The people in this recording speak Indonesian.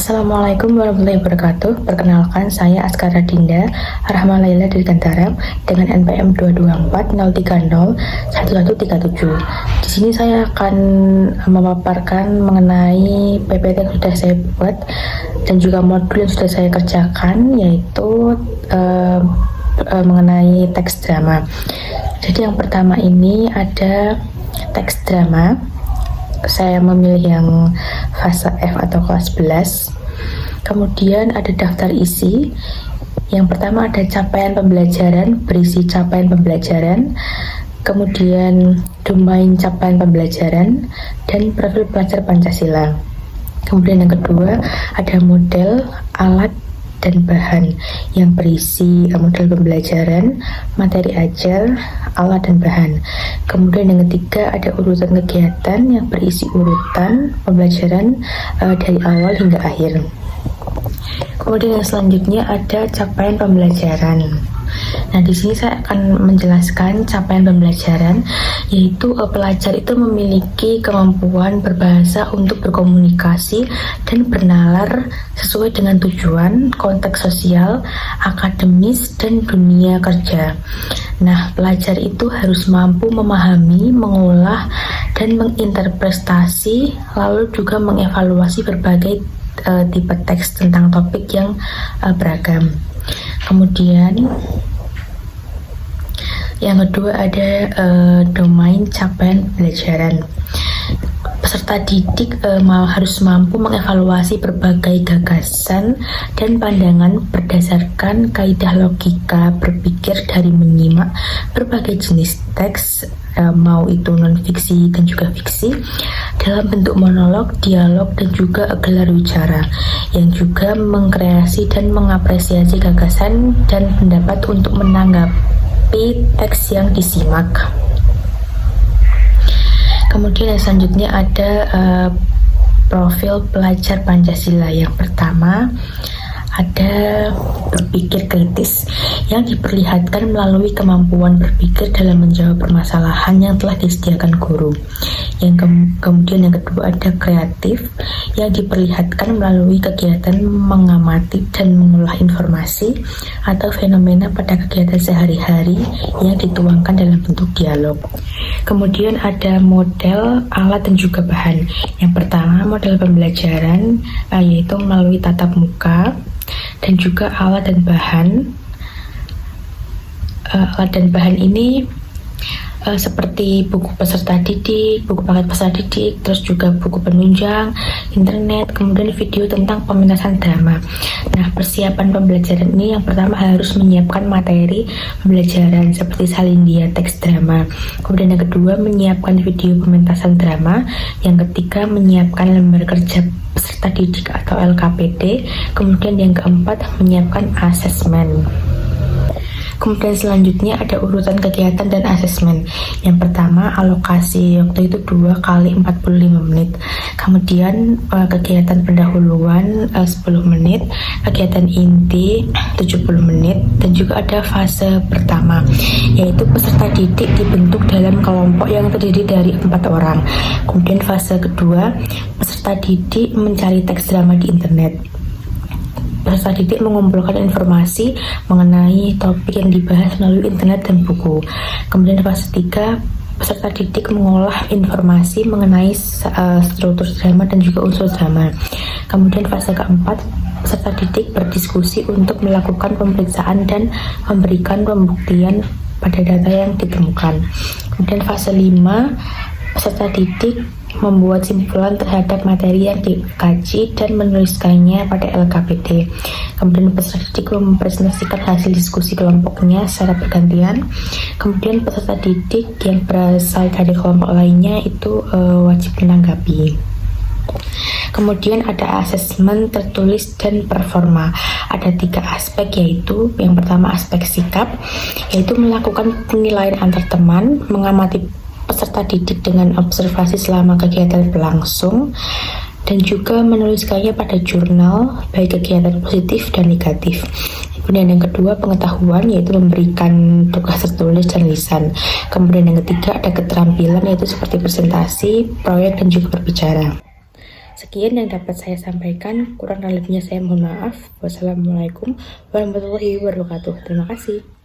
Assalamualaikum warahmatullahi wabarakatuh. Perkenalkan, saya Askara Dinda Rahma Laila dari Gantaram dengan NPM 224030137. Di sini saya akan memaparkan mengenai PPT yang sudah saya buat dan juga modul yang sudah saya kerjakan, yaitu mengenai teks drama. Jadi yang pertama ini ada teks drama. Saya memilih yang fase F atau kelas 11. Kemudian ada daftar isi. Yang pertama ada capaian pembelajaran, berisi capaian pembelajaran. Kemudian domain capaian pembelajaran dan profil pelajar Pancasila. Kemudian yang kedua ada model, alat, dan bahan yang berisi model pembelajaran, materi ajar, alat, dan bahan. Kemudian yang ketiga ada urutan kegiatan yang berisi urutan pembelajaran dari awal hingga akhir. Kemudian yang selanjutnya ada capaian pembelajaran. Nah, di sini saya akan menjelaskan capaian pembelajaran, yaitu pelajar itu memiliki kemampuan berbahasa untuk berkomunikasi dan bernalar sesuai dengan tujuan, konteks sosial, akademis, dan dunia kerja. Nah, pelajar itu harus mampu memahami, mengolah, dan menginterpretasi, lalu juga mengevaluasi berbagai tipe teks tentang topik yang beragam. Kemudian yang kedua ada domain capaian pembelajaran. Peserta didik harus mampu mengevaluasi berbagai gagasan dan pandangan berdasarkan kaidah logika berpikir dari menyimak berbagai jenis teks, mau itu non-fiksi dan juga fiksi, dalam bentuk monolog, dialog, dan juga gelar wicara, yang juga mengkreasi dan mengapresiasi gagasan dan pendapat untuk menanggapi teks yang disimak. Kemudian yang selanjutnya ada profil pelajar Pancasila. Yang pertama ada berpikir kritis yang diperlihatkan melalui kemampuan berpikir dalam menjawab permasalahan yang telah disediakan guru. Kemudian yang kedua ada kreatif yang diperlihatkan melalui kegiatan mengamati dan mengolah informasi atau fenomena pada kegiatan sehari-hari yang dituangkan dalam bentuk dialog. Kemudian ada model, alat, dan juga bahan. Yang pertama model pembelajaran, yaitu melalui tatap muka, dan juga alat dan bahan. Alat dan bahan ini seperti buku peserta didik, buku paket peserta didik, terus juga buku penunjang, internet, kemudian video tentang pementasan drama. Nah, persiapan pembelajaran ini yang pertama harus menyiapkan materi pembelajaran seperti salindia teks drama. Kemudian yang kedua menyiapkan video pementasan drama. Yang ketiga menyiapkan lembar kerja peserta didik atau LKPD. Kemudian yang keempat menyiapkan asesmen. Kemudian selanjutnya ada urutan kegiatan dan asesmen. Yang pertama alokasi waktu itu 2 kali 45 menit. Kemudian kegiatan pendahuluan 10 menit, kegiatan inti 70 menit, dan juga ada fase pertama, yaitu peserta didik dibentuk dalam kelompok yang terdiri dari 4 orang. Kemudian fase kedua, peserta didik mencari teks drama di internet. Peserta didik mengumpulkan informasi mengenai topik yang dibahas melalui internet dan buku. Kemudian fase 3, peserta didik mengolah informasi mengenai struktur drama dan juga unsur drama. Kemudian fase keempat, peserta didik berdiskusi untuk melakukan pemeriksaan dan memberikan pembuktian pada data yang ditemukan. Kemudian fase 5, peserta didik membuat simpulan terhadap materi yang dikaji dan menuliskannya pada LKPD. Kemudian peserta didik mempresentasikan hasil diskusi kelompoknya secara bergantian. Kemudian peserta didik yang berasal dari kelompok lainnya itu wajib menanggapi. Kemudian ada asesmen tertulis dan performa. Ada 3 aspek, yaitu yang pertama aspek sikap, yaitu melakukan penilaian antar teman, mengamati peserta didik dengan observasi selama kegiatan berlangsung, dan juga menuliskannya pada jurnal baik kegiatan positif dan negatif. Kemudian yang kedua pengetahuan, yaitu memberikan tugas tertulis dan lisan. Kemudian yang ketiga ada keterampilan, yaitu seperti presentasi, proyek, dan juga berbicara. Sekian yang dapat saya sampaikan, kurang dan lebihnya saya mohon maaf. Wassalamualaikum warahmatullahi wabarakatuh. Terima kasih.